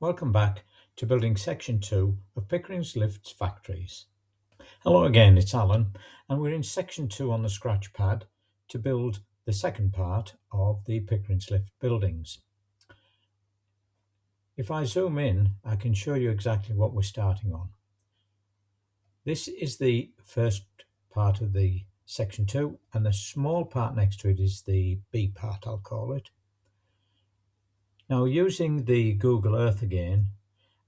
Welcome back to building section 2 of Pickerings Lifts Factories. Hello again, it's Alan, and we're in section 2 on the scratch pad to build the second part of the Pickerings Lift buildings. If I zoom in, I can show you exactly what we're starting on. This is the first part of the section 2, and the small part next to it is the B part, I'll call it. Now, using the Google Earth again,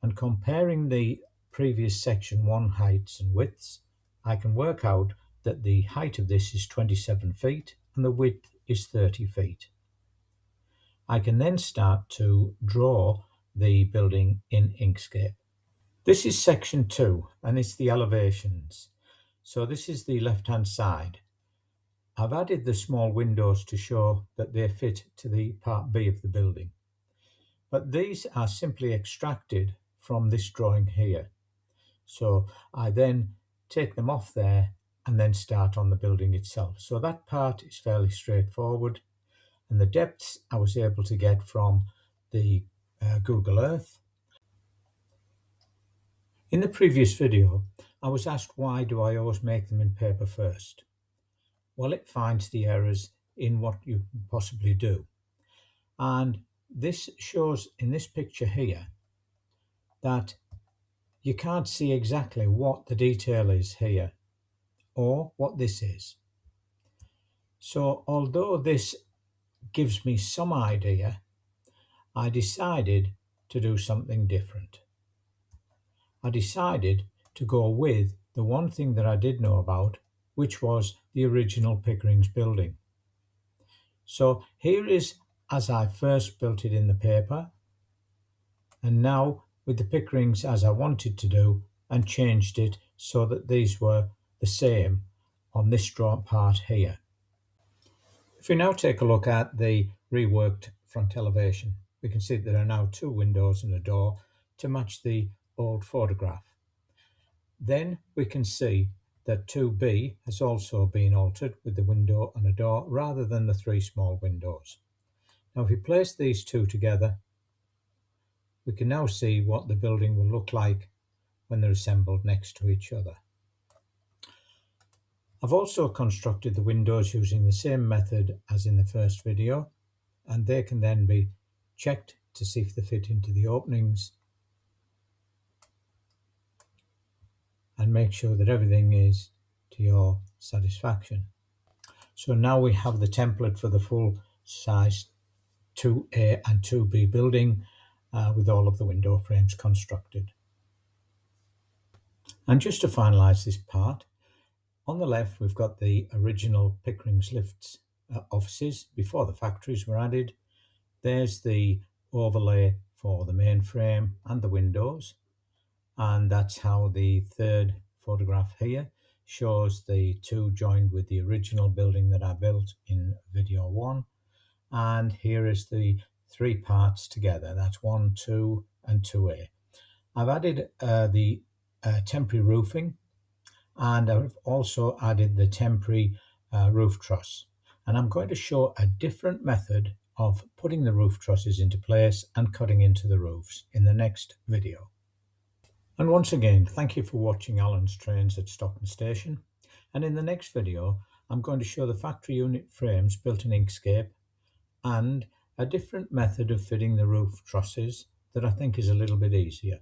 and comparing the previous section 1 heights and widths, I can work out that the height of this is 27 feet and the width is 30 feet. I can then start to draw the building in Inkscape. This is section 2 and it's the elevations. So this is the left hand side. I've added the small windows to show that they fit to the part B of the building. But these are simply extracted from this drawing here. So I then take them off there and then start on the building itself. So that part is fairly straightforward, and the depths I was able to get from the Google Earth. In the previous video, I was asked why do I always make them in paper first? Well, it finds the errors in what you possibly do. And this shows in this picture here that you can't see exactly what the detail is here or what this is. So although this gives me some idea, I decided to do something different. I decided to go with the one thing that I did know about, which was the original Pickerings building. So here is as I first built it in the paper, and now with the Pickerings as I wanted to do, and changed it so that these were the same on this drawn part here. If we now take a look at the reworked front elevation, we can see there are now 2 windows and a door to match the old photograph. Then we can see that 2B has also been altered with the window and a door rather than the 3 small windows. Now if we place these 2 together, we can now see what the building will look like when they're assembled next to each other. I've also constructed the windows using the same method as in the first video, and they can then be checked to see if they fit into the openings and make sure that everything is to your satisfaction. So now we have the template for the full size 2A and 2B building with all of the window frames constructed. And just to finalize this part, on the left we've got the original Pickerings Lifts offices before the factories were added. There's the overlay for the main frame and the windows, and that's how the third photograph here shows the 2 joined with the original building that I built in video 1. And here is the 3 parts together. That's 1, 2 and 2A. I've added the temporary roofing, and I've also added the temporary roof truss. And I'm going to show a different method of putting the roof trusses into place and cutting into the roofs in the next video. And once again, thank you for watching Alan's Trains at Stockton Station. And in the next video, I'm going to show the factory unit frames built in Inkscape and a different method of fitting the roof trusses that I think is a little bit easier.